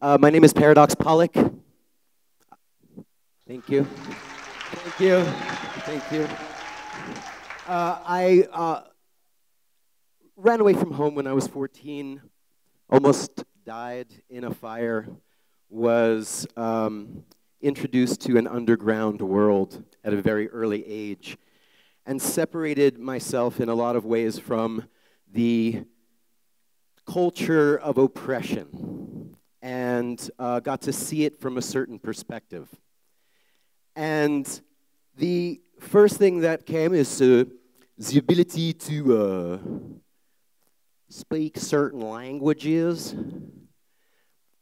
My name is Paradox Pollack. Thank you. Thank you. Thank you. I ran away from home when I was 14, almost died in a fire, was introduced to an underground world at a very early age, and separated myself in a lot of ways from the culture of oppression, and got to see it from a certain perspective. And the first thing that came is the ability to speak certain languages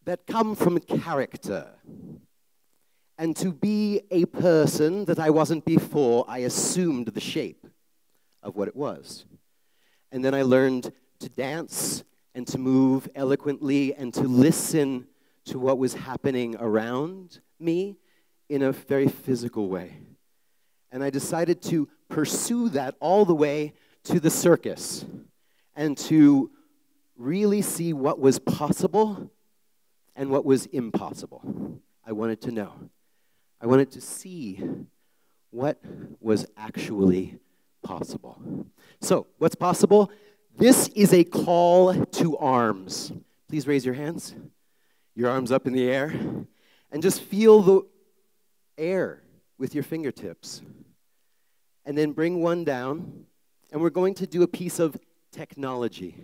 that come from character. And to be a person that I wasn't before, I assumed the shape of what it was. And then I learned to dance and to move eloquently and to listen to what was happening around me in a very physical way. And I decided to pursue that all the way to the circus and to really see what was possible and what was impossible. I wanted to know. I wanted to see what was actually possible. So, what's possible? This is a call to arms. Please raise your hands. Your arms up in the air. And just feel the air with your fingertips. And then bring one down. And we're going to do a piece of technology.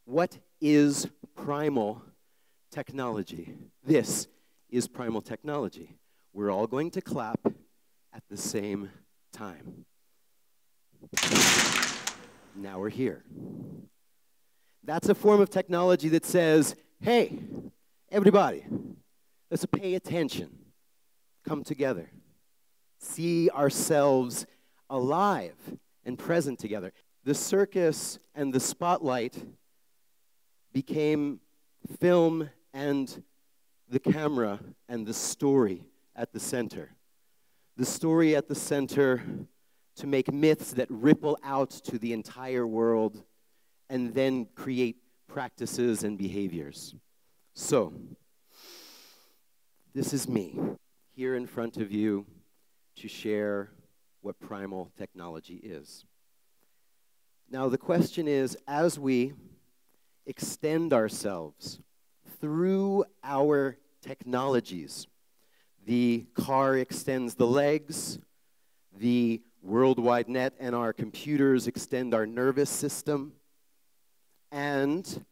What is primal technology? This is primal technology. We're all going to clap at the same time. Now we're here. That's a form of technology that says, hey, everybody, let's pay attention. Come together. See ourselves alive and present together. The circus and the spotlight became film and the camera and the story at the center. The story at the center to make myths that ripple out to the entire world and then create practices and behaviors. So, this is me here in front of you to share what primal technology is. Now, the question is, as we extend ourselves through our technologies, the car extends the legs, the World Wide Net and our computers extend our nervous system, and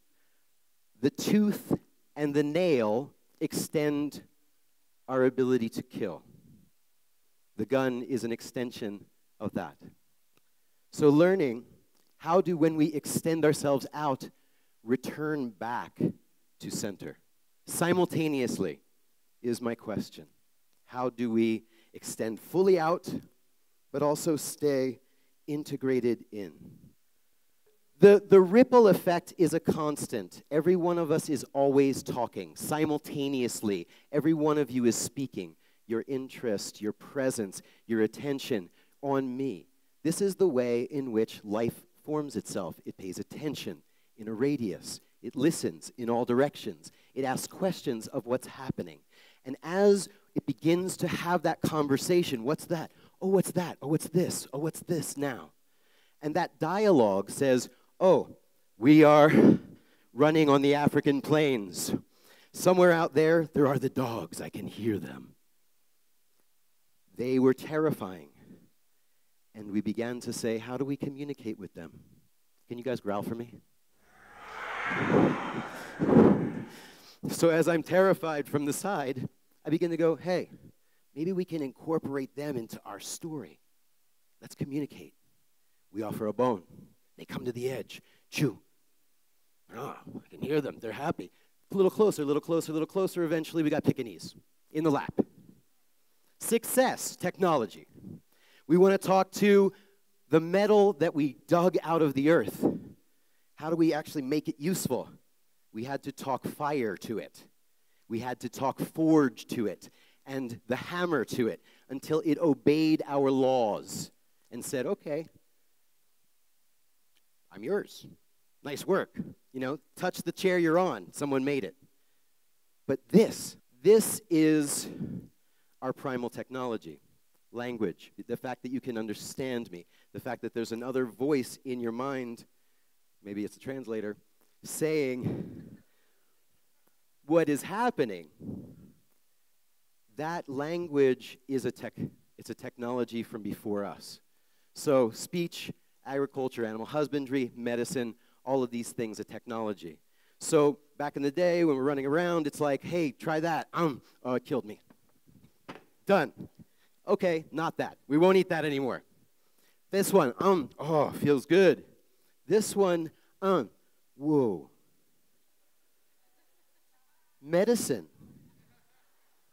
the tooth and the nail extend our ability to kill. The gun is an extension of that. So learning how do, when we extend ourselves out, return back to center. Simultaneously is my question. How do we extend fully out, but also stay integrated in? The ripple effect is a constant. Every one of us is always talking simultaneously. Every one of you is speaking. Your interest, your presence, your attention on me. This is the way in which life forms itself. It pays attention in a radius. It listens in all directions. It asks questions of what's happening. And as it begins to have that conversation, what's that? Oh, what's that? Oh, what's this? Oh, what's this now? And that dialogue says, oh, we are running on the African plains. Somewhere out there, there are the dogs. I can hear them. They were terrifying. And we began to say, how do we communicate with them? Can you guys growl for me? So as I'm terrified from the side, I begin to go, hey, maybe we can incorporate them into our story. Let's communicate. We offer a bone. They come to the edge. Chew. Oh, I can hear them. They're happy. A little closer, a little closer, a little closer. Eventually, we got Pekingese in the lap. Success, technology. We want to talk to the metal that we dug out of the earth. How do we actually make it useful? We had to talk fire to it. We had to talk forge to it and the hammer to it until it obeyed our laws and said, okay, I'm yours. Nice work. You know, touch the chair you're on. Someone made it. But this is our primal technology, language, the fact that you can understand me, the fact that there's another voice in your mind, maybe it's a translator, saying what is happening. That language is it's a technology from before us. So speech, agriculture, animal husbandry, medicine, all of these things are technology. So back in the day when we're running around, it's like, hey, try that. Oh, it killed me. Done. Okay, not that. We won't eat that anymore. This one, oh, feels good. This one, whoa. Medicine.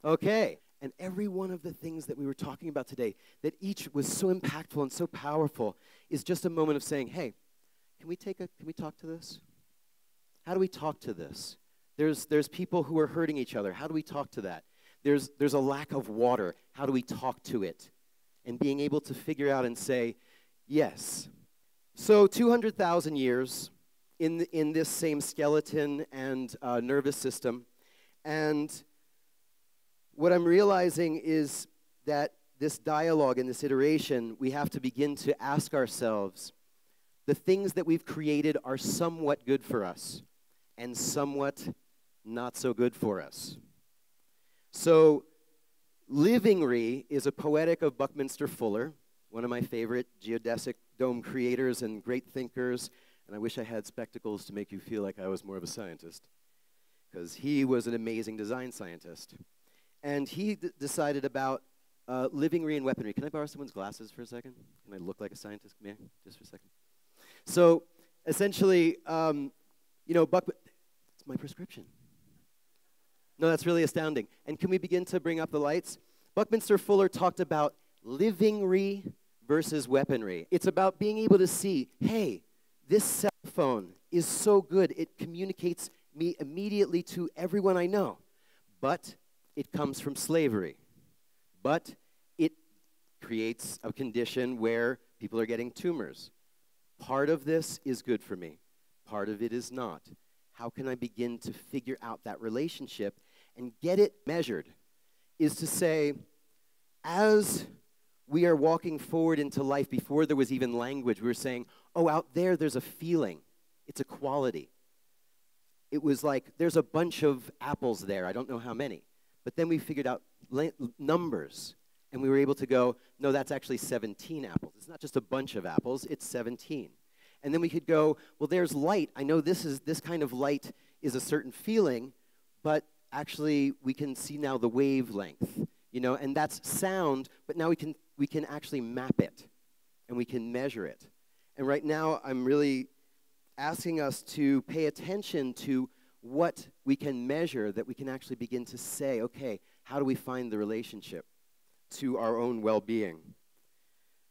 Okay. And every one of the things that we were talking about today, that each was so impactful and so powerful, is just a moment of saying, hey, can we talk to this? How do we talk to this? There's people who are hurting each other. How do we talk to that? There's a lack of water. How do we talk to it? And being able to figure out and say, yes. So 200,000 years in this same skeleton and nervous system. And what I'm realizing is that this dialogue and this iteration, we have to begin to ask ourselves, the things that we've created are somewhat good for us and somewhat not so good for us. So Livingry is a poetic of Buckminster Fuller, one of my favorite geodesic dome creators and great thinkers, and I wish I had spectacles to make you feel like I was more of a scientist, because he was an amazing design scientist. And he decided about livingry and weaponry. Can I borrow someone's glasses for a second? Can I look like a scientist? May I? Just for a second. So essentially, it's my prescription. No, that's really astounding. And can we begin to bring up the lights? Buckminster Fuller talked about livingry versus weaponry. It's about being able to see, hey, this cell phone is so good, it communicates me immediately to everyone I know. But it comes from slavery. But it creates a condition where people are getting tumors. Part of this is good for me. Part of it is not. How can I begin to figure out that relationship and get it measured? Is to say, as we are walking forward into life, before there was even language, we were saying, oh, out there's a feeling. It's a quality. It was like, there's a bunch of apples there. I don't know how many. But then we figured out numbers, and we were able to go, no, that's actually 17 apples. It's not just a bunch of apples, it's 17. And then we could go, well, there's light. I know this kind of light is a certain feeling, but actually we can see now the wavelength, and that's sound, but now we can actually map it, and we can measure it. And right now I'm really asking us to pay attention to what we can measure, that we can actually begin to say, okay, how do we find the relationship to our own well-being?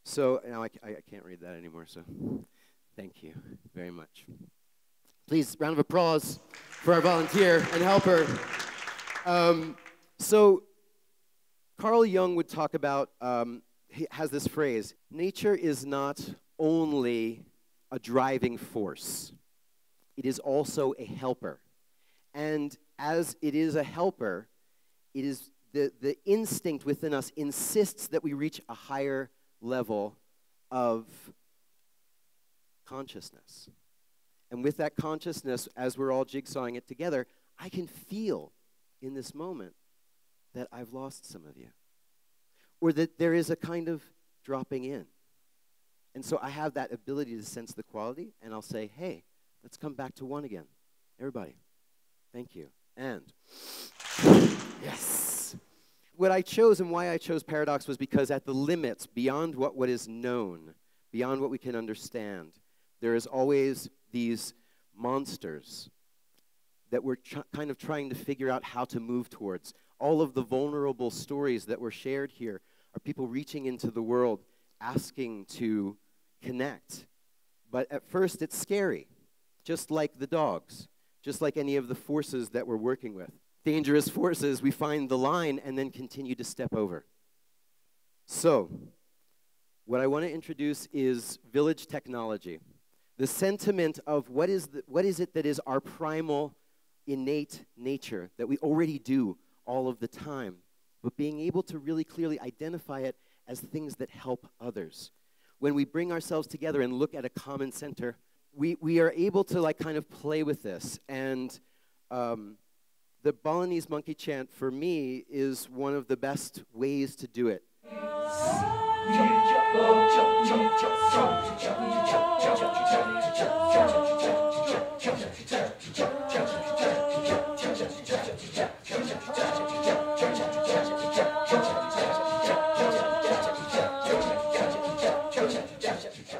So now I can't read that anymore, so thank you very much. Please, round of applause for our volunteer and helper. So Carl Jung would talk about, he has this phrase, nature is not only a driving force, it is also a helper. And as it is a helper, it is the instinct within us insists that we reach a higher level of consciousness. And with that consciousness, as we're all jigsawing it together, I can feel in this moment that I've lost some of you. Or that there is a kind of dropping in. And so I have that ability to sense the quality, and I'll say, hey, let's come back to one again. Everybody. Thank you. And yes. What I chose and why I chose paradox was because at the limits, beyond what is known, beyond what we can understand, there is always these monsters that we're kind of trying to figure out how to move towards. All of the vulnerable stories that were shared here are people reaching into the world, asking to connect. But at first, it's scary, just like the dogs. Just like any of the forces that we're working with. Dangerous forces, we find the line and then continue to step over. So, what I want to introduce is village technology. The sentiment of what is it that is our primal innate nature that we already do all of the time, but being able to really clearly identify it as things that help others. When we bring ourselves together and look at a common center, we are able to like kind of play with this. And the Balinese monkey chant, for me, is one of the best ways to do it.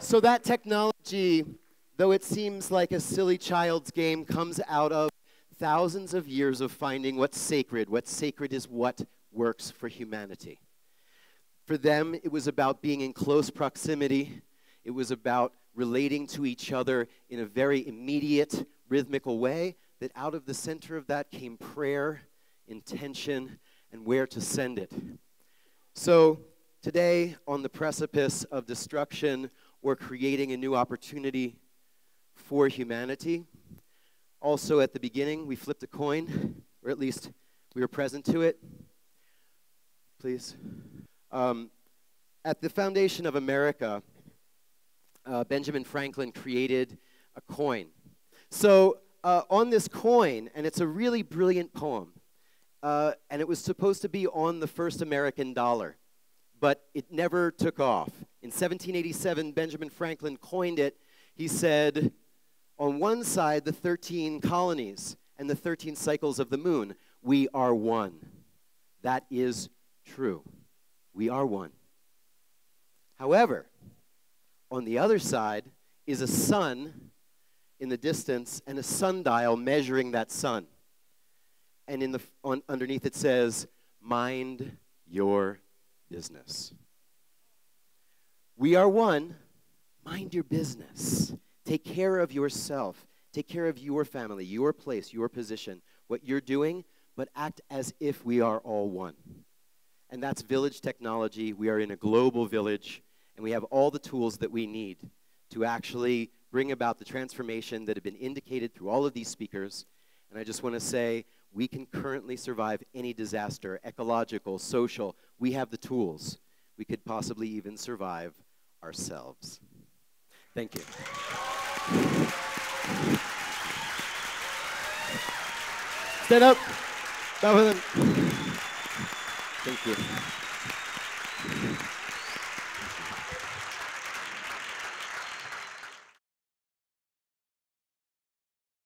So that technology, though it seems like a silly child's game, comes out of thousands of years of finding what's sacred. What's sacred is what works for humanity. For them, it was about being in close proximity. It was about relating to each other in a very immediate, rhythmical way, that out of the center of that came prayer, intention, and where to send it. So today, on the precipice of destruction, we're creating a new opportunity for humanity. Also, at the beginning, we flipped a coin, or at least we were present to it. Please. At the foundation of America, Benjamin Franklin created a coin. So on this coin, and it's a really brilliant poem, and it was supposed to be on the first American dollar, but it never took off. In 1787, Benjamin Franklin coined it. He said, on one side, the 13 colonies and the 13 cycles of the moon, we are one. That is true. We are one. However, on the other side is a sun in the distance and a sundial measuring that sun. And underneath it says, mind your business. We are one. Mind your business. Take care of yourself. Take care of your family, your place, your position, what you're doing, but act as if we are all one. And that's village technology. We are in a global village, and we have all the tools that we need to actually bring about the transformation that have been indicated through all of these speakers. And I just want to say, we can currently survive any disaster, ecological, social. We have the tools. We could possibly even survive ourselves. Thank you. Stand up. Bow with them. Thank you.